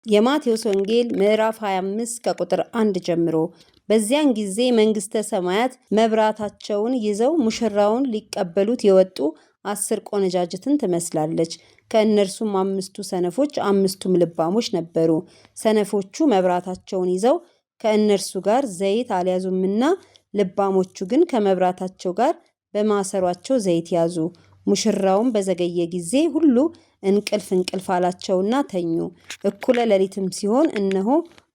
የማቴዎስ ወንጌል ምዕራፍ 25 ከቁጥር 1 ጀምሮ። በዚያን ጊዜ መንግስተ ሰማያት መብራታቸውን ይዘው ሙሽራውን ሊቀበሉት የወጡ 10 ቆነጃጅትን ትመስላለች። ከእነርሱም 5ቱ ሰነፎች 5ቱም ልባሞች ነበሩ። ሰነፎቹ መብራታቸውን ይዘው ከእነርሱ ጋር ዘይት አልያዙምና፣ ልባሞቹ ግን ከመብራታቸው ጋር በማሰሯቸው ዘይት ያዙ። ሙሽራውም በዘገየ ጊዜ ሁሉ እንቅልፍ አላቸውና ተኙ። እኩለ ሌሊትም ሲሆን እነሆ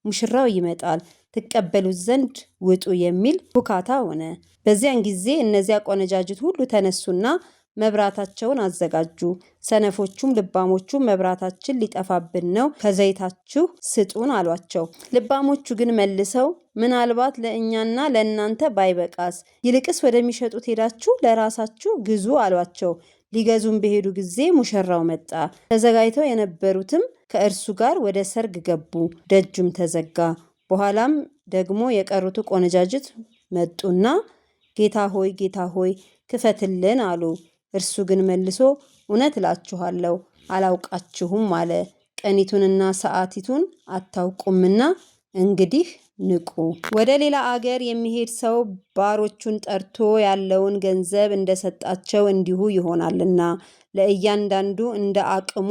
ሙሽራው ይመጣል፣ ትቀበሉት ዘንድ ውጡ የሚል ሁካታ ሆነ። በዚያን ጊዜ እነዚያ ቆነጃጅት ሁሉ ተነሱና መብራታቸውን አዘጋጁ። ሰነፎቹም ልባሞቹም መብራታችን ሊጠፋብን ነው፣ ከዘይታችሁ ስጡን አሏቸው። ልባሞቹ ግን መልሰው ምናልባት ለእኛና ለእናንተ ባይበቃስ፣ ይልቅስ ወደሚሸጡት ሄዳችሁ ለራሳችሁ ግዙ አሏቸው። ሊገዙም በሄዱ ጊዜ ሙሽራው መጣ። ተዘጋጅተው የነበሩትም ከእርሱ ጋር ወደ ሰርግ ገቡ። ደጁም ተዘጋ። በኋላም ደግሞ የቀሩት ቆነጃጅት መጡና ጌታ ሆይ ክፈትልን አሉ። እርሱ ግን መልሶ እውነት እላችኋለሁ አላውቃችሁም አለ። ቀኒቱንና ሰዓቲቱን አታውቁምና እንግዲህ ንቁ። ወደ ሌላ አገር የሚሄድ ሰው ባሮቹን ጠርቶ ያለውን ገንዘብ እንደሰጣቸው እንዲሁ ይሆናልና፣ ለእያንዳንዱ እንደ አቅሙ፣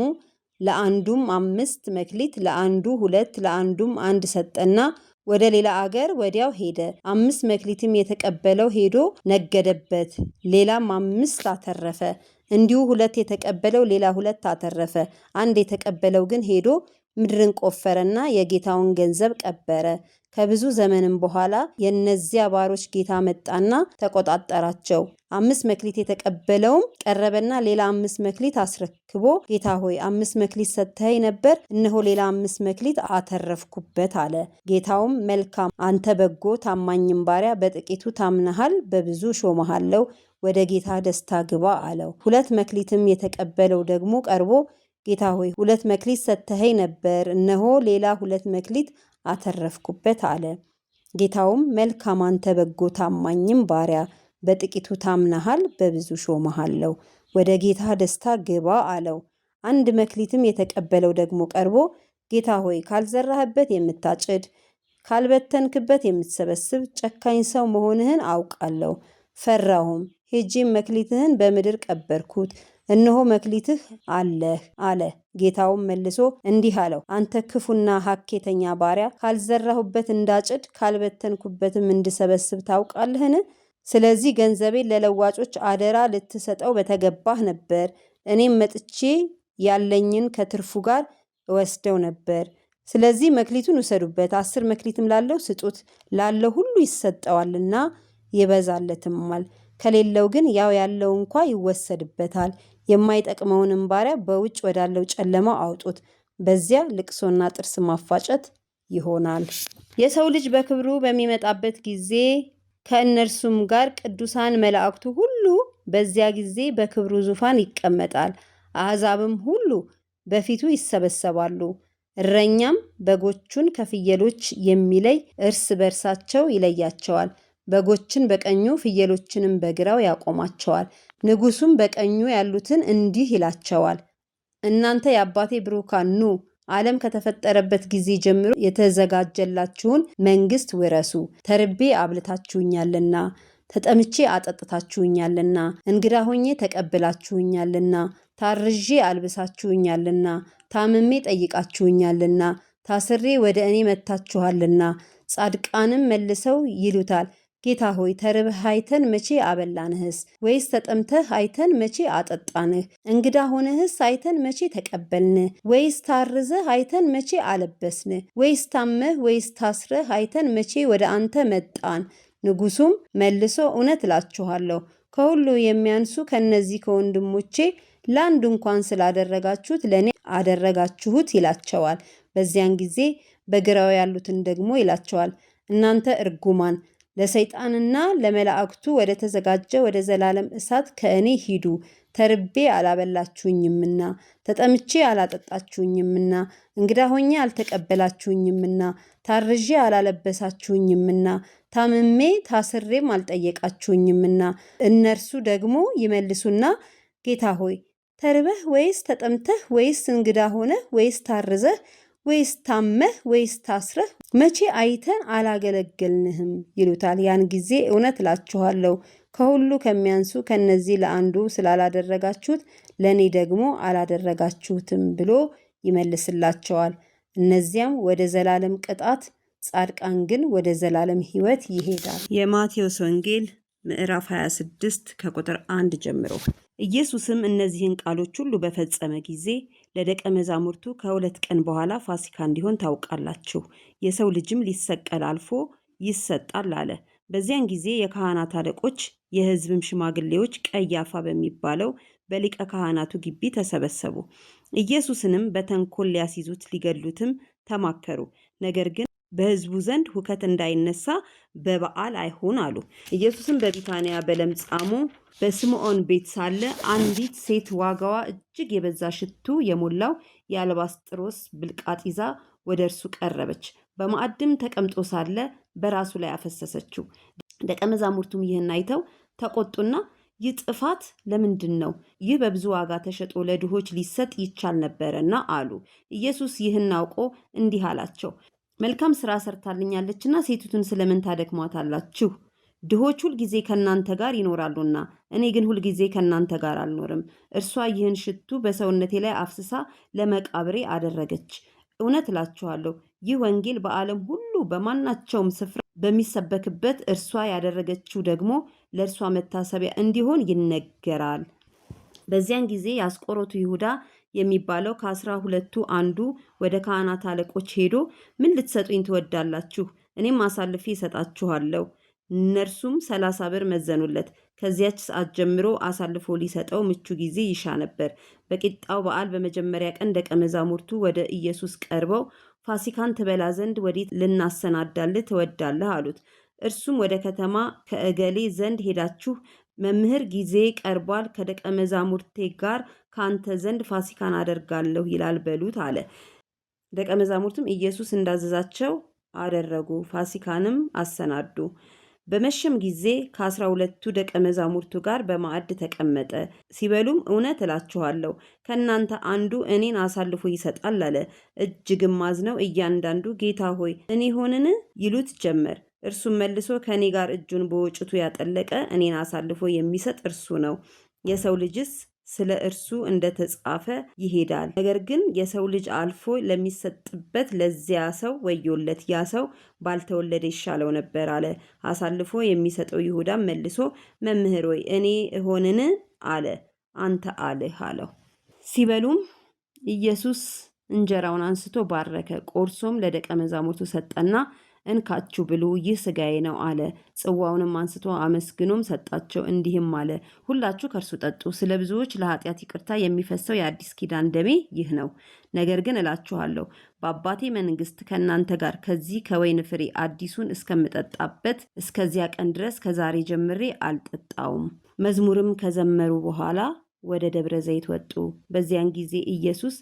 ለአንዱም 5 መክሊት፣ ለአንዱ 2፣ ለአንዱም 1 ሰጠና ወደ ሌላ አገር ወዲያው ሄደ። 5 መክሊትም የተቀበለው ሄዶ ነገደበት፣ ሌላም 5 አተረፈ። እንዲሁ 2 የተቀበለው ሌላ 2 አተረፈ። 1 የተቀበለው ግን ሄዶ ምድርን ቆፈረና የጌታውን ገንዘብ ቀበረ። ከብዙ ዘመንም በኋላ የእነዚያ ባሮች ጌታ መጣና ተቆጣጠራቸው። 5 መክሊት የተቀበለውም ቀረበና ሌላ 5 መክሊት አስረክቦ ጌታ ሆይ 5 መክሊት ሰጥተኸኝ ነበር፣ እነሆ ሌላ 5 መክሊት አተረፍኩበት አለ። ጌታውም መልካም አንተ በጎ ታማኝም ባሪያ፣ በጥቂቱ ታምነሃል፣ በብዙ ሾመሃለሁ፣ ወደ ጌታ ደስታ ግባ አለው። 2 መክሊትም የተቀበለው ደግሞ ቀርቦ ጌታ ሆይ 2 መክሊት ሰጥተኸኝ ነበር፣ እነሆ ሌላ 2 መክሊት አተረፍኩበት አለ። ጌታውም መልካም አንተ በጎ ታማኝም ባሪያ፣ በጥቂቱ ታምነሃል፣ በብዙ ሾመሃለሁ፣ ወደ ጌታ ደስታ ግባ አለው። 1 መክሊትም የተቀበለው ደግሞ ቀርቦ ጌታ ሆይ ካልዘራህበት የምታጭድ ካልበተንክበት የምትሰበስብ ጨካኝ ሰው መሆንህን አውቃለሁ። ፈራሁም፣ ሄጄም መክሊትህን በምድር ቀበርኩት፣ እነሆ መክሊትህ አለህ አለ። ጌታውም መልሶ እንዲህ አለው፣ አንተ ክፉና ሐኬተኛ ባሪያ፣ ካልዘራሁበት እንዳጭድ ካልበተንኩበትም እንድሰበስብ ታውቃለህን? ስለዚህ ገንዘቤን ለለዋጮች አደራ ልትሰጠው በተገባህ ነበር። እኔም መጥቼ ያለኝን ከትርፉ ጋር እወስደው ነበር። ስለዚህ መክሊቱን ውሰዱበት፣ 10 መክሊትም ላለው ስጡት፣ ላለው ሁሉ ይሰጠዋልና ይበዛለትማል፣ ከሌለው ግን ያው ያለው እንኳ ይወሰድበታል። የማይጠቅመውንም ባሪያ በውጭ ወዳለው ጨለማ አውጡት፣ በዚያ ልቅሶና ጥርስ ማፋጨት ይሆናል። የሰው ልጅ በክብሩ በሚመጣበት ጊዜ ከእነርሱም ጋር ቅዱሳን መላእክቱ ሁሉ በዚያ ጊዜ በክብሩ ዙፋን ይቀመጣል። አሕዛብም ሁሉ በፊቱ ይሰበሰባሉ። እረኛም በጎቹን ከፍየሎች የሚለይ እርስ በርሳቸው ይለያቸዋል። በጎችን በቀኙ ፍየሎችንም በግራው ያቆማቸዋል። ንጉሱም በቀኙ ያሉትን እንዲህ ይላቸዋል፣ እናንተ የአባቴ ብሩካን ኑ፣ ዓለም ከተፈጠረበት ጊዜ ጀምሮ የተዘጋጀላችሁን መንግስት ውረሱ። ተርቤ አብልታችሁኛልና፣ ተጠምቼ አጠጥታችሁኛልና፣ እንግዳ ሆኜ ተቀብላችሁኛልና፣ ታርዤ አልብሳችሁኛልና፣ ታምሜ ጠይቃችሁኛልና፣ ታስሬ ወደ እኔ መጥታችኋልና። ጻድቃንም መልሰው ይሉታል፣ ጌታ ሆይ ተርበህ አይተን መቼ አበላንህስ? ወይስ ተጠምተህ አይተን መቼ አጠጣንህ? እንግዳ ሆነህስ አይተን መቼ ተቀበልንህ? ወይስ ታርዘህ አይተን መቼ አለበስንህ? ወይስ ታመህ ወይስ ታስረህ አይተን መቼ ወደ አንተ መጣን? ንጉሱም መልሶ እውነት እላችኋለሁ ከሁሉ የሚያንሱ ከነዚህ ከወንድሞቼ ለአንዱ እንኳን ስላደረጋችሁት ለእኔ አደረጋችሁት ይላቸዋል። በዚያን ጊዜ በግራው ያሉትን ደግሞ ይላቸዋል፣ እናንተ እርጉማን ለሰይጣንና ለመላእክቱ ወደ ተዘጋጀ ወደ ዘላለም እሳት ከእኔ ሂዱ። ተርቤ አላበላችሁኝምና፣ ተጠምቼ አላጠጣችሁኝምና፣ እንግዳ ሆኜ አልተቀበላችሁኝምና፣ ታርዤ አላለበሳችሁኝምና፣ ታምሜ ታስሬም አልጠየቃችሁኝምና። እነርሱ ደግሞ ይመልሱና ጌታ ሆይ ተርበህ ወይስ ተጠምተህ ወይስ እንግዳ ሆነህ ወይስ ታርዘህ ወይስ ታመህ ወይስ ታስረህ መቼ አይተን አላገለገልንህም ይሉታል። ያን ጊዜ እውነት እላችኋለሁ ከሁሉ ከሚያንሱ ከነዚህ ለአንዱ ስላላደረጋችሁት ለእኔ ደግሞ አላደረጋችሁትም ብሎ ይመልስላቸዋል። እነዚያም ወደ ዘላለም ቅጣት፣ ጻድቃን ግን ወደ ዘላለም ሕይወት ይሄዳል። የማቴዎስ ወንጌል ምዕራፍ 26 ከቁጥር 1 ጀምሮ። ኢየሱስም እነዚህን ቃሎች ሁሉ በፈጸመ ጊዜ ለደቀ መዛሙርቱ ከ2 ቀን በኋላ ፋሲካ እንዲሆን ታውቃላችሁ፣ የሰው ልጅም ሊሰቀል አልፎ ይሰጣል አለ። በዚያን ጊዜ የካህናት አለቆች የሕዝብም ሽማግሌዎች ቀያፋ በሚባለው በሊቀ ካህናቱ ግቢ ተሰበሰቡ። ኢየሱስንም በተንኮል ሊያስይዙት ሊገድሉትም ተማከሩ። ነገር ግን በሕዝቡ ዘንድ ሁከት እንዳይነሳ በበዓል አይሁን አሉ። ኢየሱስም በቢታንያ በለምጻሙ በስምዖን ቤት ሳለ አንዲት ሴት ዋጋዋ እጅግ የበዛ ሽቱ የሞላው የአልባስጥሮስ ብልቃጥ ይዛ ወደ እርሱ ቀረበች። በማዕድም ተቀምጦ ሳለ በራሱ ላይ አፈሰሰችው። ደቀ መዛሙርቱም ይህን አይተው ተቆጡና ይህ ጥፋት ለምንድን ነው? ይህ በብዙ ዋጋ ተሸጦ ለድሆች ሊሰጥ ይቻል ነበረና አሉ። ኢየሱስ ይህን አውቆ እንዲህ አላቸው፣ መልካም ሥራ ሰርታልኛለችና ሴቲቱን ስለምን ታደክሟታላችሁ? ድሆች ሁልጊዜ ከእናንተ ጋር ይኖራሉና እኔ ግን ሁልጊዜ ከእናንተ ጋር አልኖርም። እርሷ ይህን ሽቱ በሰውነቴ ላይ አፍስሳ ለመቃብሬ አደረገች። እውነት እላችኋለሁ ይህ ወንጌል በዓለም ሁሉ በማናቸውም ስፍራ በሚሰበክበት እርሷ ያደረገችው ደግሞ ለእርሷ መታሰቢያ እንዲሆን ይነገራል። በዚያን ጊዜ የአስቆሮቱ ይሁዳ የሚባለው ከ12ቱ አንዱ ወደ ካህናት አለቆች ሄዶ ምን ልትሰጡኝ ትወዳላችሁ? እኔም አሳልፌ እሰጣችኋለሁ። እነርሱም 30 ብር መዘኑለት። ከዚያች ሰዓት ጀምሮ አሳልፎ ሊሰጠው ምቹ ጊዜ ይሻ ነበር። በቂጣው በዓል በመጀመሪያ ቀን ደቀ መዛሙርቱ ወደ ኢየሱስ ቀርበው ፋሲካን ትበላ ዘንድ ወዴት ልናሰናዳልህ ትወዳለህ? አሉት። እርሱም ወደ ከተማ ከእገሌ ዘንድ ሄዳችሁ መምህር ጊዜ ቀርቧል፣ ከደቀ መዛሙርቴ ጋር ከአንተ ዘንድ ፋሲካን አደርጋለሁ ይላል በሉት አለ። ደቀ መዛሙርቱም ኢየሱስ እንዳዘዛቸው አደረጉ፣ ፋሲካንም አሰናዱ። በመሸም ጊዜ ከ12ቱ ደቀ መዛሙርቱ ጋር በማዕድ ተቀመጠ። ሲበሉም እውነት እላችኋለሁ ከእናንተ አንዱ እኔን አሳልፎ ይሰጣል አለ። እጅግም አዝነው እያንዳንዱ ጌታ ሆይ እኔ ሆንን ይሉት ጀመር። እርሱም መልሶ ከእኔ ጋር እጁን በወጭቱ ያጠለቀ እኔን አሳልፎ የሚሰጥ እርሱ ነው። የሰው ልጅስ ስለ እርሱ እንደተጻፈ ይሄዳል። ነገር ግን የሰው ልጅ አልፎ ለሚሰጥበት ለዚያ ሰው ወዮለት፣ ያ ሰው ባልተወለደ ይሻለው ነበር አለ። አሳልፎ የሚሰጠው ይሁዳም መልሶ መምህር ሆይ እኔ እሆንን አለ። አንተ አልህ አለው። ሲበሉም ኢየሱስ እንጀራውን አንስቶ ባረከ፣ ቆርሶም ለደቀ መዛሙርቱ ሰጠና እንካችሁ ብሉ፣ ይህ ሥጋዬ ነው አለ። ጽዋውንም አንስቶ አመስግኖም ሰጣቸው፣ እንዲህም አለ፣ ሁላችሁ ከእርሱ ጠጡ። ስለ ብዙዎች ለኃጢአት ይቅርታ የሚፈሰው የአዲስ ኪዳን ደሜ ይህ ነው። ነገር ግን እላችኋለሁ በአባቴ መንግሥት ከእናንተ ጋር ከዚህ ከወይን ፍሬ አዲሱን እስከምጠጣበት እስከዚያ ቀን ድረስ ከዛሬ ጀምሬ አልጠጣውም። መዝሙርም ከዘመሩ በኋላ ወደ ደብረ ዘይት ወጡ። በዚያን ጊዜ ኢየሱስ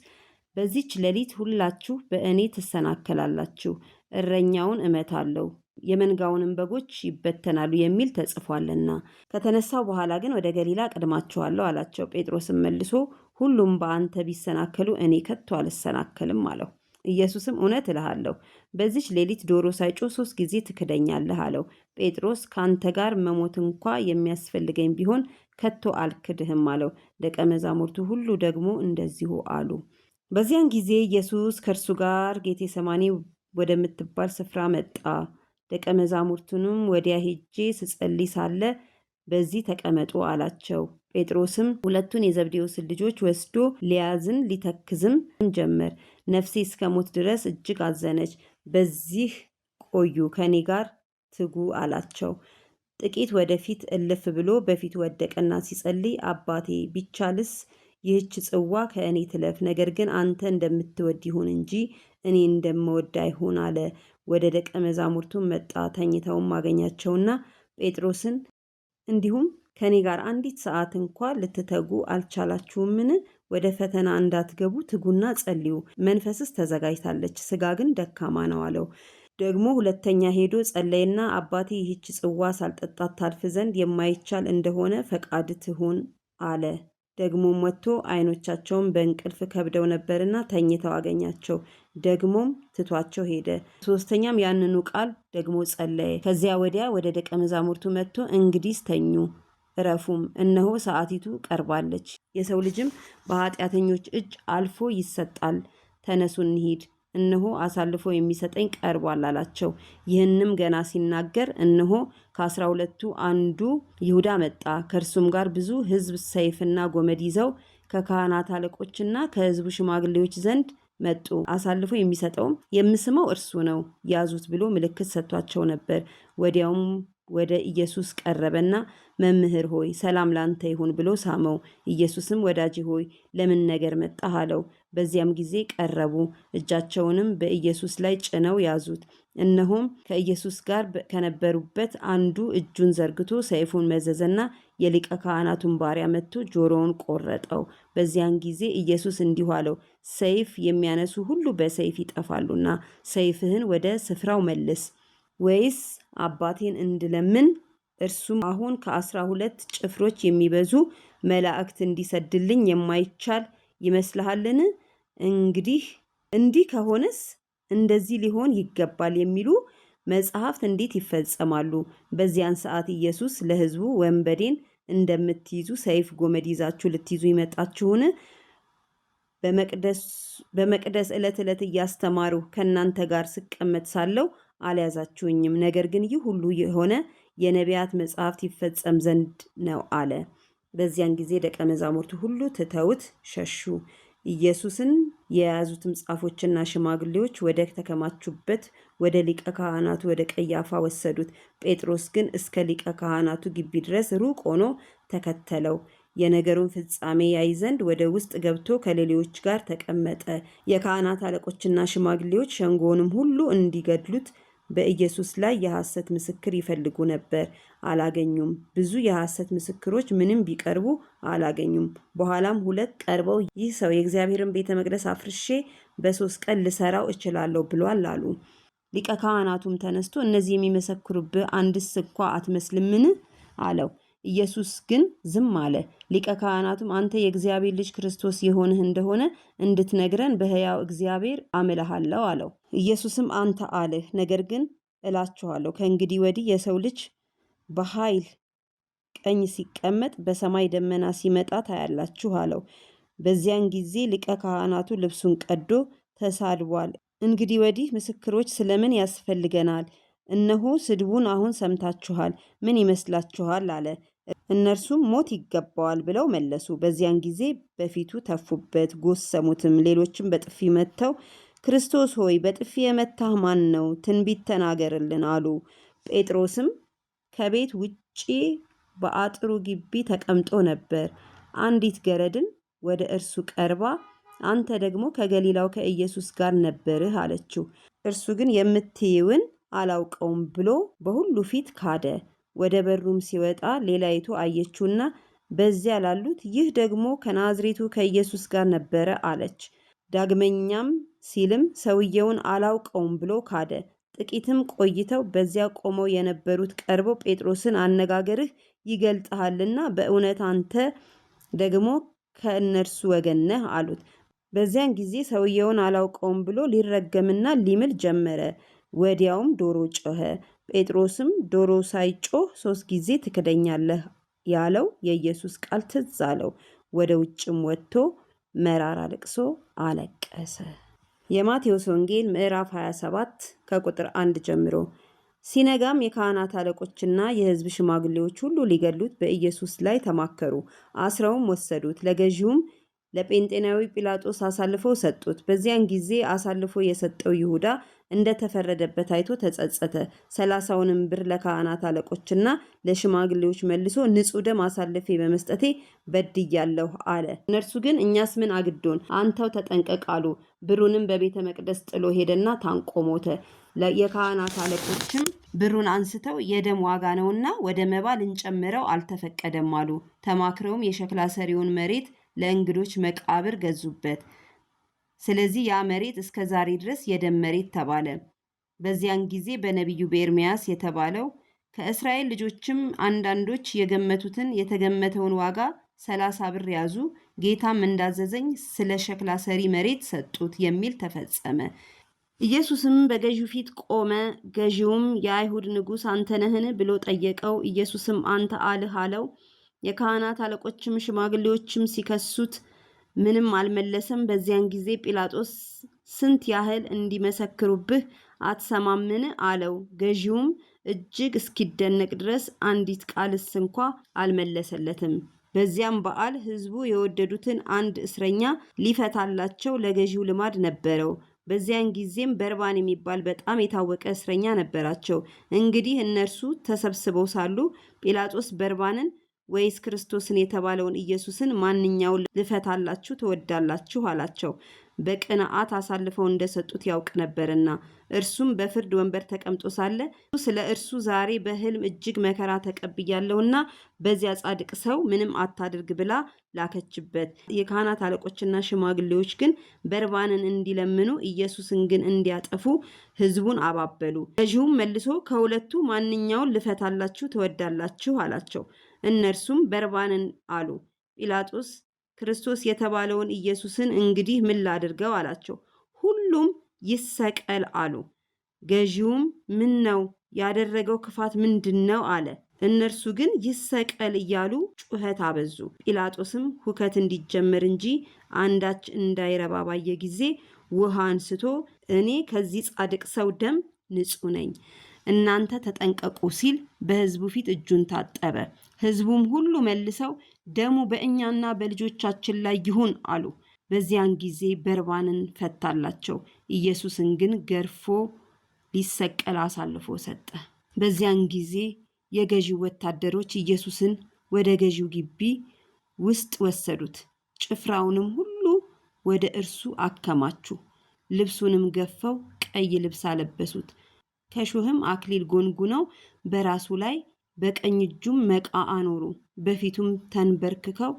በዚች ሌሊት ሁላችሁ በእኔ ትሰናከላላችሁ፣ እረኛውን እመታለሁ፣ የመንጋውንም በጎች ይበተናሉ የሚል ተጽፏልና። ከተነሳው በኋላ ግን ወደ ገሊላ ቀድማችኋለሁ አላቸው። ጴጥሮስም መልሶ ሁሉም በአንተ ቢሰናከሉ እኔ ከቶ አልሰናከልም አለው። ኢየሱስም እውነት እልሃለሁ በዚች ሌሊት ዶሮ ሳይጮህ 3 ጊዜ ትክደኛለህ አለው። ጴጥሮስ ከአንተ ጋር መሞት እንኳ የሚያስፈልገኝ ቢሆን ከቶ አልክድህም አለው። ደቀ መዛሙርቱ ሁሉ ደግሞ እንደዚሁ አሉ። በዚያን ጊዜ ኢየሱስ ከእርሱ ጋር ጌቴሰማኒ ወደምትባል ስፍራ መጣ። ደቀ መዛሙርቱንም ወዲያ ሄጄ ስጸልይ ሳለ በዚህ ተቀመጡ አላቸው። ጴጥሮስም 2ቱን የዘብዴዎስን ልጆች ወስዶ ሊያዝን ሊተክዝም ጀመር። ነፍሴ እስከ ሞት ድረስ እጅግ አዘነች፣ በዚህ ቆዩ፣ ከኔ ጋር ትጉ አላቸው። ጥቂት ወደፊት እልፍ ብሎ በፊቱ ወደቀና ሲጸልይ አባቴ ቢቻልስ ይህች ጽዋ ከእኔ ትለፍ፣ ነገር ግን አንተ እንደምትወድ ይሁን እንጂ እኔ እንደምወድ አይሁን አለ። ወደ ደቀ መዛሙርቱም መጣ። ተኝተውም አገኛቸውና ጴጥሮስን እንዲሁም ከኔ ጋር አንዲት ሰዓት እንኳ ልትተጉ አልቻላችሁምን? ወደ ፈተና እንዳትገቡ ትጉና ጸልዩ። መንፈስስ ተዘጋጅታለች፣ ሥጋ ግን ደካማ ነው አለው። ደግሞ ሁለተኛ ሄዶ ጸለየና አባቴ ይህች ጽዋ ሳልጠጣት ታልፍ ዘንድ የማይቻል እንደሆነ ፈቃድ ትሁን አለ። ደግሞም ወጥቶ ዓይኖቻቸውን በእንቅልፍ ከብደው ነበርና ተኝተው አገኛቸው። ደግሞም ትቷቸው ሄደ። ሶስተኛም ያንኑ ቃል ደግሞ ጸለየ። ከዚያ ወዲያ ወደ ደቀ መዛሙርቱ መጥቶ እንግዲህ ተኙ እረፉም፣ እነሆ ሰዓቲቱ ቀርባለች፣ የሰው ልጅም በኃጢአተኞች እጅ አልፎ ይሰጣል። ተነሱ እንሂድ፣ እነሆ አሳልፎ የሚሰጠኝ ቀርቧል አላቸው። ይህንም ገና ሲናገር እነሆ ከ12ቱ አንዱ ይሁዳ መጣ። ከእርሱም ጋር ብዙ ሕዝብ ሰይፍና ጎመድ ይዘው ከካህናት አለቆችና ከሕዝቡ ሽማግሌዎች ዘንድ መጡ። አሳልፎ የሚሰጠውም የምስመው እርሱ ነው፣ ያዙት ብሎ ምልክት ሰጥቷቸው ነበር። ወዲያውም ወደ ኢየሱስ ቀረበና መምህር ሆይ ሰላም ላንተ ይሁን ብሎ ሳመው። ኢየሱስም ወዳጄ ሆይ ለምን ነገር መጣህ አለው። በዚያም ጊዜ ቀረቡ፣ እጃቸውንም በኢየሱስ ላይ ጭነው ያዙት። እነሆም ከኢየሱስ ጋር ከነበሩበት አንዱ እጁን ዘርግቶ ሰይፉን መዘዘና የሊቀ ካህናቱን ባሪያ መትቶ ጆሮውን ቆረጠው። በዚያን ጊዜ ኢየሱስ እንዲሁ አለው፣ ሰይፍ የሚያነሱ ሁሉ በሰይፍ ይጠፋሉና ሰይፍህን ወደ ስፍራው መልስ። ወይስ አባቴን እንድለምን እርሱም አሁን ከ12 ጭፍሮች የሚበዙ መላእክት እንዲሰድልኝ የማይቻል ይመስልሃልን? እንግዲህ እንዲህ ከሆነስ እንደዚህ ሊሆን ይገባል የሚሉ መጽሐፍት እንዴት ይፈጸማሉ? በዚያን ሰዓት ኢየሱስ ለሕዝቡ ወንበዴን እንደምትይዙ ሰይፍ ጎመድ ይዛችሁ ልትይዙ ይመጣችሁን? በመቅደስ ዕለት ዕለት እያስተማሩ ከእናንተ ጋር ስቀመጥ ሳለሁ አልያዛችሁኝም። ነገር ግን ይህ ሁሉ የሆነ የነቢያት መጽሐፍት ይፈጸም ዘንድ ነው አለ። በዚያን ጊዜ ደቀ መዛሙርቱ ሁሉ ትተውት ሸሹ። ኢየሱስን የያዙትም ጻፎችና ሽማግሌዎች ወደ ተከማቹበት ወደ ሊቀ ካህናቱ ወደ ቀያፋ ወሰዱት። ጴጥሮስ ግን እስከ ሊቀ ካህናቱ ግቢ ድረስ ሩቅ ሆኖ ተከተለው። የነገሩን ፍጻሜ ያይ ዘንድ ወደ ውስጥ ገብቶ ከሌሎች ጋር ተቀመጠ። የካህናት አለቆችና ሽማግሌዎች ሸንጎውንም ሁሉ እንዲገድሉት በኢየሱስ ላይ የሐሰት ምስክር ይፈልጉ ነበር፣ አላገኙም። ብዙ የሐሰት ምስክሮች ምንም ቢቀርቡ አላገኙም። በኋላም 2 ቀርበው ይህ ሰው የእግዚአብሔርን ቤተ መቅደስ አፍርሼ በ3 ቀን ልሰራው እችላለሁ ብሏል አሉ። ሊቀ ካህናቱም ተነስቶ እነዚህ የሚመሰክሩብህ አንድስ እንኳ አትመስልምን አለው። ኢየሱስ ግን ዝም አለ። ሊቀ ካህናቱም አንተ የእግዚአብሔር ልጅ ክርስቶስ የሆንህ እንደሆነ እንድትነግረን በሕያው እግዚአብሔር አምልሃለሁ አለው። ኢየሱስም አንተ አልህ፣ ነገር ግን እላችኋለሁ ከእንግዲህ ወዲህ የሰው ልጅ በኃይል ቀኝ ሲቀመጥ በሰማይ ደመና ሲመጣ ታያላችሁ አለው። በዚያን ጊዜ ሊቀ ካህናቱ ልብሱን ቀዶ ተሳድቧል። እንግዲህ ወዲህ ምስክሮች ስለምን ያስፈልገናል? እነሆ ስድቡን አሁን ሰምታችኋል። ምን ይመስላችኋል አለ። እነርሱም ሞት ይገባዋል ብለው መለሱ። በዚያን ጊዜ በፊቱ ተፉበት፣ ጎሰሙትም። ሌሎችም በጥፊ መትተው ክርስቶስ ሆይ በጥፊ የመታህ ማን ነው? ትንቢት ተናገርልን አሉ። ጴጥሮስም ከቤት ውጪ በአጥሩ ግቢ ተቀምጦ ነበር። አንዲት ገረድም ወደ እርሱ ቀርባ አንተ ደግሞ ከገሊላው ከኢየሱስ ጋር ነበርህ አለችው። እርሱ ግን የምትይውን አላውቀውም ብሎ በሁሉ ፊት ካደ። ወደ በሩም ሲወጣ ሌላይቱ አየችውና በዚያ ላሉት ይህ ደግሞ ከናዝሬቱ ከኢየሱስ ጋር ነበረ አለች። ዳግመኛም ሲልም ሰውየውን አላውቀውም ብሎ ካደ። ጥቂትም ቆይተው በዚያ ቆመው የነበሩት ቀርበው ጴጥሮስን አነጋገርህ ይገልጥሃልና በእውነት አንተ ደግሞ ከእነርሱ ወገን ነህ አሉት። በዚያን ጊዜ ሰውየውን አላውቀውም ብሎ ሊረገምና ሊምል ጀመረ። ወዲያውም ዶሮ ጮኸ። ጴጥሮስም ዶሮ ሳይጮህ 3 ጊዜ ትክደኛለህ ያለው የኢየሱስ ቃል ትዝ አለው። ወደ ውጭም ወጥቶ መራራ ልቅሶ አለቀሰ። የማቴዎስ ወንጌል ምዕራፍ 27 ከቁጥር 1 ጀምሮ። ሲነጋም የካህናት አለቆችና የሕዝብ ሽማግሌዎች ሁሉ ሊገድሉት በኢየሱስ ላይ ተማከሩ። አስረውም ወሰዱት። ለገዢውም ለጴንጤናዊ ጲላጦስ አሳልፈው ሰጡት። በዚያን ጊዜ አሳልፎ የሰጠው ይሁዳ እንደተፈረደበት አይቶ ተጸጸተ። 30ንም ብር ለካህናት አለቆችና ለሽማግሌዎች መልሶ ንጹሕ ደም አሳልፌ በመስጠቴ በድያለሁ አለ። እነርሱ ግን እኛስ ምን አግዶን? አንተው ተጠንቀቅ አሉ። ብሩንም በቤተ መቅደስ ጥሎ ሄደና ታንቆ ሞተ። የካህናት አለቆችም ብሩን አንስተው የደም ዋጋ ነውና ወደ መባ ልንጨምረው አልተፈቀደም አሉ። ተማክረውም የሸክላ ሰሪውን መሬት ለእንግዶች መቃብር ገዙበት። ስለዚህ ያ መሬት እስከ ዛሬ ድረስ የደም መሬት ተባለ። በዚያን ጊዜ በነቢዩ በኤርምያስ የተባለው ከእስራኤል ልጆችም አንዳንዶች የገመቱትን የተገመተውን ዋጋ 30 ብር ያዙ። ጌታም እንዳዘዘኝ ስለ ሸክላ ሰሪ መሬት ሰጡት የሚል ተፈጸመ። ኢየሱስም በገዢው ፊት ቆመ። ገዢውም የአይሁድ ንጉሥ አንተ ነህን ብሎ ጠየቀው። ኢየሱስም አንተ አልህ አለው። የካህናት አለቆችም ሽማግሌዎችም ሲከሱት ምንም አልመለሰም። በዚያን ጊዜ ጲላጦስ ስንት ያህል እንዲመሰክሩብህ አትሰማምን አለው። ገዢውም እጅግ እስኪደነቅ ድረስ አንዲት ቃልስ እንኳ አልመለሰለትም። በዚያም በዓል ሕዝቡ የወደዱትን አንድ እስረኛ ሊፈታላቸው ለገዢው ልማድ ነበረው። በዚያን ጊዜም በርባን የሚባል በጣም የታወቀ እስረኛ ነበራቸው። እንግዲህ እነርሱ ተሰብስበው ሳሉ ጲላጦስ በርባንን ወይስ ክርስቶስን የተባለውን ኢየሱስን ማንኛውን ልፈታላችሁ ትወዳላችሁ አላቸው። በቅንዓት አሳልፈው እንደሰጡት ያውቅ ነበርና። እርሱም በፍርድ ወንበር ተቀምጦ ሳለ ስለ እርሱ ዛሬ በሕልም እጅግ መከራ ተቀብያለሁና በዚያ ጻድቅ ሰው ምንም አታድርግ ብላ ላከችበት። የካህናት አለቆችና ሽማግሌዎች ግን በርባንን እንዲለምኑ ኢየሱስን ግን እንዲያጠፉ ሕዝቡን አባበሉ። ገዢውም መልሶ ከሁለቱ ማንኛውን ልፈታላችሁ ትወዳላችሁ አላቸው። እነርሱም በርባንን አሉ። ጲላጦስ ክርስቶስ የተባለውን ኢየሱስን እንግዲህ ምን ላድርገው አላቸው። ሁሉም ይሰቀል አሉ። ገዢውም ምን ነው ያደረገው ክፋት ምንድን ነው አለ። እነርሱ ግን ይሰቀል እያሉ ጩኸት አበዙ። ጲላጦስም ሁከት እንዲጀመር እንጂ አንዳች እንዳይረባ ባየ ጊዜ ውሃ አንስቶ እኔ ከዚህ ጻድቅ ሰው ደም ንጹሕ ነኝ፣ እናንተ ተጠንቀቁ ሲል በሕዝቡ ፊት እጁን ታጠበ። ሕዝቡም ሁሉ መልሰው ደሙ በእኛና በልጆቻችን ላይ ይሁን አሉ። በዚያን ጊዜ በርባንን ፈታላቸው። ኢየሱስን ግን ገርፎ ሊሰቀል አሳልፎ ሰጠ። በዚያን ጊዜ የገዢው ወታደሮች ኢየሱስን ወደ ገዢው ግቢ ውስጥ ወሰዱት። ጭፍራውንም ሁሉ ወደ እርሱ አከማቹ። ልብሱንም ገፈው ቀይ ልብስ አለበሱት። ከሾህም አክሊል ጎንጉነው በራሱ ላይ በቀኝ እጁም መቃ አኖሩ። በፊቱም ተንበርክከው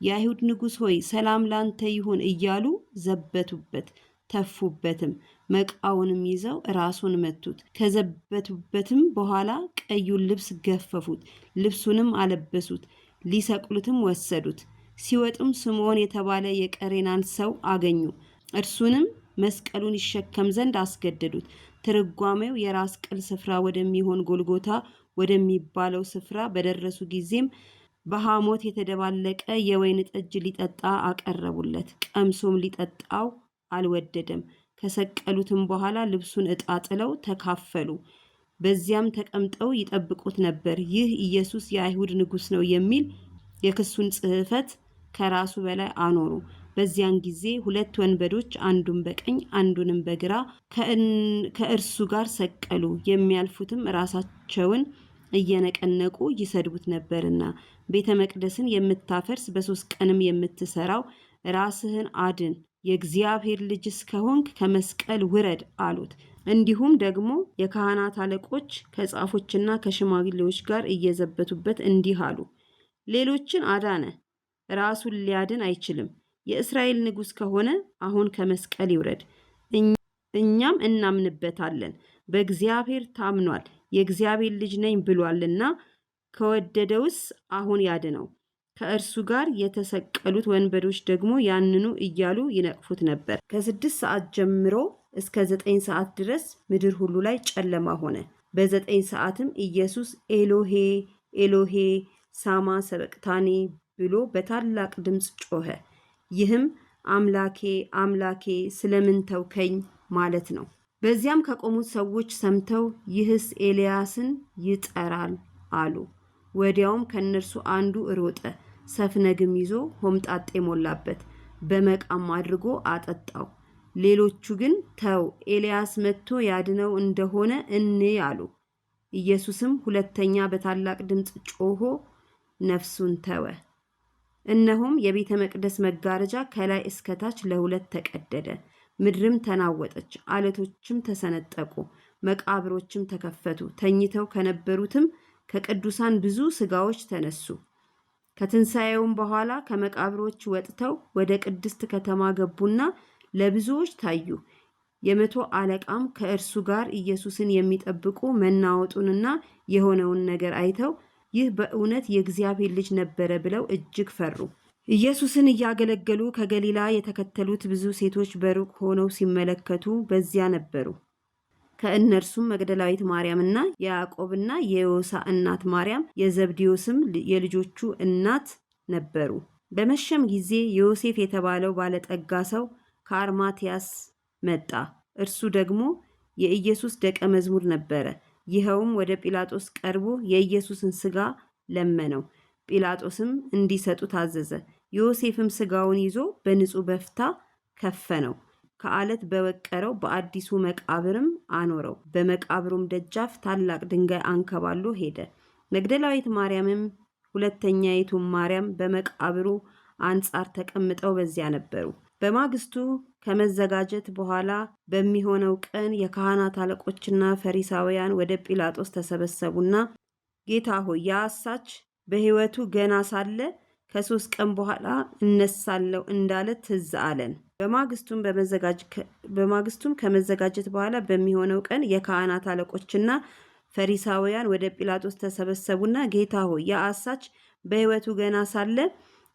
የአይሁድ ንጉሥ ሆይ ሰላም ላንተ ይሁን እያሉ ዘበቱበት፣ ተፉበትም። መቃውንም ይዘው ራሱን መቱት። ከዘበቱበትም በኋላ ቀዩን ልብስ ገፈፉት፣ ልብሱንም አለበሱት፣ ሊሰቅሉትም ወሰዱት። ሲወጡም ስምዖን የተባለ የቀሬናን ሰው አገኙ። እርሱንም መስቀሉን ይሸከም ዘንድ አስገደዱት። ትርጓሜው የራስ ቅል ስፍራ ወደሚሆን ጎልጎታ ወደሚባለው ስፍራ በደረሱ ጊዜም በሐሞት የተደባለቀ የወይን ጠጅ ሊጠጣ አቀረቡለት። ቀምሶም ሊጠጣው አልወደደም። ከሰቀሉትም በኋላ ልብሱን ዕጣ ጥለው ተካፈሉ። በዚያም ተቀምጠው ይጠብቁት ነበር። ይህ ኢየሱስ የአይሁድ ንጉሥ ነው የሚል የክሱን ጽሕፈት ከራሱ በላይ አኖሩ። በዚያን ጊዜ 2 ወንበዶች አንዱን በቀኝ አንዱንም በግራ ከእርሱ ጋር ሰቀሉ። የሚያልፉትም ራሳቸውን እየነቀነቁ ይሰድቡት ነበርና ቤተ መቅደስን የምታፈርስ በ3 ቀንም የምትሰራው ራስህን አድን፣ የእግዚአብሔር ልጅስ ከሆንክ ከመስቀል ውረድ አሉት። እንዲሁም ደግሞ የካህናት አለቆች ከጻፎችና ከሽማግሌዎች ጋር እየዘበቱበት እንዲህ አሉ፣ ሌሎችን አዳነ፣ ራሱን ሊያድን አይችልም። የእስራኤል ንጉሥ ከሆነ አሁን ከመስቀል ይውረድ፣ እኛም እናምንበታለን። በእግዚአብሔር ታምኗል፣ የእግዚአብሔር ልጅ ነኝ ብሏልና ከወደደውስ አሁን ያድነው። ከእርሱ ጋር የተሰቀሉት ወንበዶች ደግሞ ያንኑ እያሉ ይነቅፉት ነበር። ከ6 ሰዓት ጀምሮ እስከ 9 ሰዓት ድረስ ምድር ሁሉ ላይ ጨለማ ሆነ። በ9 ሰዓትም ኢየሱስ ኤሎሄ ኤሎሄ ሳማ ሰበቅታኔ ብሎ በታላቅ ድምፅ ጮኸ። ይህም አምላኬ አምላኬ ስለምን ተውከኝ ማለት ነው። በዚያም ከቆሙት ሰዎች ሰምተው ይህስ ኤልያስን ይጠራል አሉ። ወዲያውም ከእነርሱ አንዱ ሮጠ፣ ሰፍነግም ይዞ ሆምጣጤ ሞላበት፣ በመቃም አድርጎ አጠጣው። ሌሎቹ ግን ተው፣ ኤልያስ መጥቶ ያድነው እንደሆነ እንይ አሉ። ኢየሱስም ሁለተኛ በታላቅ ድምፅ ጮሆ ነፍሱን ተወ። እነሆም የቤተ መቅደስ መጋረጃ ከላይ እስከታች ለ2 ተቀደደ። ምድርም ተናወጠች፣ አለቶችም ተሰነጠቁ፣ መቃብሮችም ተከፈቱ። ተኝተው ከነበሩትም ከቅዱሳን ብዙ ሥጋዎች ተነሱ። ከትንሣኤውም በኋላ ከመቃብሮች ወጥተው ወደ ቅድስት ከተማ ገቡና ለብዙዎች ታዩ። የ100 አለቃም ከእርሱ ጋር ኢየሱስን የሚጠብቁ መናወጡንና የሆነውን ነገር አይተው ይህ በእውነት የእግዚአብሔር ልጅ ነበረ ብለው እጅግ ፈሩ። ኢየሱስን እያገለገሉ ከገሊላ የተከተሉት ብዙ ሴቶች በሩቅ ሆነው ሲመለከቱ በዚያ ነበሩ። ከእነርሱም መግደላዊት ማርያምና የያዕቆብና የዮሳ እናት ማርያም የዘብዴዎስም የልጆቹ እናት ነበሩ። በመሸም ጊዜ ዮሴፍ የተባለው ባለጠጋ ሰው ከአርማትያስ መጣ። እርሱ ደግሞ የኢየሱስ ደቀ መዝሙር ነበረ። ይኸውም ወደ ጲላጦስ ቀርቦ የኢየሱስን ሥጋ ለመነው። ጲላጦስም እንዲሰጡ ታዘዘ። ዮሴፍም ሥጋውን ይዞ በንጹሕ በፍታ ከፈነው፣ ከዓለት በወቀረው በአዲሱ መቃብርም አኖረው። በመቃብሩም ደጃፍ ታላቅ ድንጋይ አንከባሎ ሄደ። መግደላዊት ማርያምም ሁለተኛይቱም ማርያም በመቃብሩ አንጻር ተቀምጠው በዚያ ነበሩ። በማግስቱ ከመዘጋጀት በኋላ በሚሆነው ቀን የካህናት አለቆችና ፈሪሳውያን ወደ ጲላጦስ ተሰበሰቡና ጌታ ሆይ የአሳች በሕይወቱ ገና ሳለ ከ3 ቀን በኋላ እነሳለሁ እንዳለ ትዝ አለን። በማግስቱም ከመዘጋጀት በኋላ በሚሆነው ቀን የካህናት አለቆችና ፈሪሳውያን ወደ ጲላጦስ ተሰበሰቡና ጌታ ሆይ የአሳች በሕይወቱ ገና ሳለ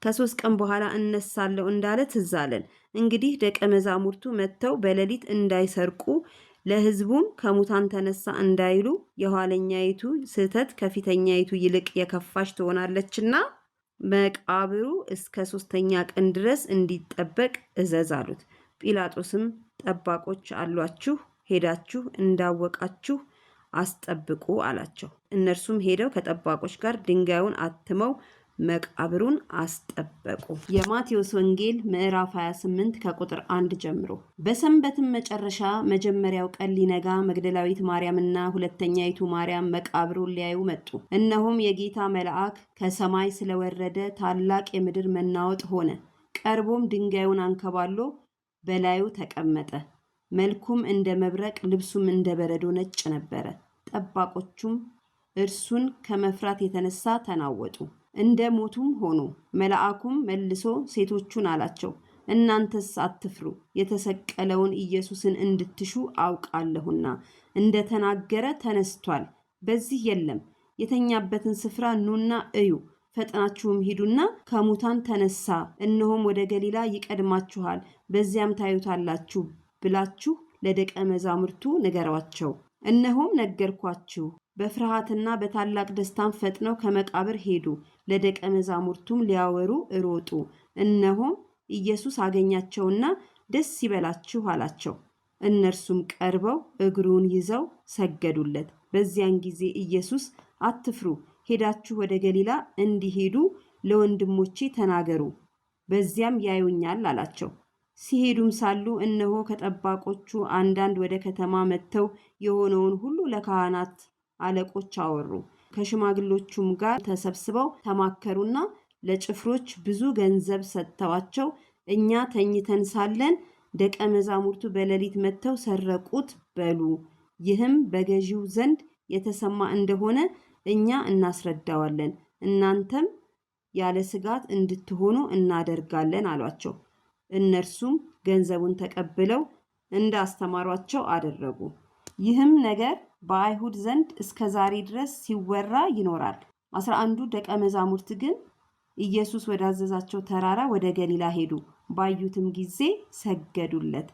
ከ3 ቀን በኋላ እነሳለሁ እንዳለ ትዝ አለን። እንግዲህ ደቀ መዛሙርቱ መጥተው በሌሊት እንዳይሰርቁ ለሕዝቡም ከሙታን ተነሳ እንዳይሉ የኋለኛይቱ ስህተት ከፊተኛይቱ ይልቅ የከፋች ትሆናለችና መቃብሩ እስከ 3ኛ ቀን ድረስ እንዲጠበቅ እዘዝ አሉት። ጲላጦስም ጠባቆች አሏችሁ፣ ሄዳችሁ እንዳወቃችሁ አስጠብቁ አላቸው። እነርሱም ሄደው ከጠባቆች ጋር ድንጋዩን አትመው መቃብሩን አስጠበቁ። የማቴዎስ ወንጌል ምዕራፍ 28 ከቁጥር 1 ጀምሮ። በሰንበትም መጨረሻ መጀመሪያው ቀን ሊነጋ መግደላዊት ማርያምና ሁለተኛይቱ ማርያም መቃብሩን ሊያዩ መጡ። እነሆም የጌታ መልአክ ከሰማይ ስለወረደ ታላቅ የምድር መናወጥ ሆነ። ቀርቦም ድንጋዩን አንከባሎ በላዩ ተቀመጠ። መልኩም እንደ መብረቅ፣ ልብሱም እንደ በረዶ ነጭ ነበረ። ጠባቆቹም እርሱን ከመፍራት የተነሳ ተናወጡ፣ እንደ ሞቱም ሆኑ። መልአኩም መልሶ ሴቶቹን አላቸው፣ እናንተስ አትፍሩ፣ የተሰቀለውን ኢየሱስን እንድትሹ አውቃለሁና እንደተናገረ ተነስቷል፣ በዚህ የለም። የተኛበትን ስፍራ ኑና እዩ። ፈጥናችሁም ሂዱና ከሙታን ተነሳ፣ እነሆም ወደ ገሊላ ይቀድማችኋል፣ በዚያም ታዩታላችሁ ብላችሁ ለደቀ መዛሙርቱ ንገሯቸው። እነሆም ነገርኳችሁ። በፍርሃትና በታላቅ ደስታም ፈጥነው ከመቃብር ሄዱ፣ ለደቀ መዛሙርቱም ሊያወሩ ሮጡ። እነሆም ኢየሱስ አገኛቸውና ደስ ይበላችሁ አላቸው። እነርሱም ቀርበው እግሩን ይዘው ሰገዱለት። በዚያን ጊዜ ኢየሱስ አትፍሩ፣ ሄዳችሁ ወደ ገሊላ እንዲሄዱ ለወንድሞቼ ተናገሩ፣ በዚያም ያዩኛል አላቸው። ሲሄዱም ሳሉ እነሆ ከጠባቆቹ አንዳንድ ወደ ከተማ መጥተው የሆነውን ሁሉ ለካህናት አለቆች አወሩ። ከሽማግሎቹም ጋር ተሰብስበው ተማከሩና ለጭፍሮች ብዙ ገንዘብ ሰጥተዋቸው እኛ ተኝተን ሳለን ደቀ መዛሙርቱ በሌሊት መጥተው ሰረቁት በሉ። ይህም በገዢው ዘንድ የተሰማ እንደሆነ እኛ እናስረዳዋለን፣ እናንተም ያለ ስጋት እንድትሆኑ እናደርጋለን አሏቸው። እነርሱም ገንዘቡን ተቀብለው እንዳስተማሯቸው አደረጉ። ይህም ነገር በአይሁድ ዘንድ እስከ ዛሬ ድረስ ሲወራ ይኖራል። 11ዱ ደቀ መዛሙርት ግን ኢየሱስ ወዳዘዛቸው ተራራ ወደ ገሊላ ሄዱ። ባዩትም ጊዜ ሰገዱለት።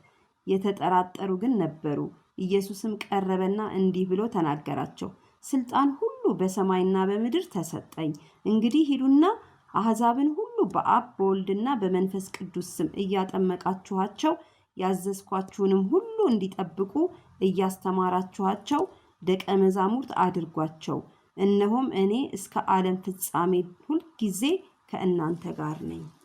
የተጠራጠሩ ግን ነበሩ። ኢየሱስም ቀረበና እንዲህ ብሎ ተናገራቸው፣ ስልጣን ሁሉ በሰማይና በምድር ተሰጠኝ። እንግዲህ ሂዱና አሕዛብን ሁሉ በአብ በወልድና በመንፈስ ቅዱስ ስም እያጠመቃችኋቸው ያዘዝኳችሁንም ሁሉ እንዲጠብቁ እያስተማራችኋቸው ደቀ መዛሙርት አድርጓቸው። እነሆም እኔ እስከ ዓለም ፍጻሜ ሁልጊዜ ከእናንተ ጋር ነኝ።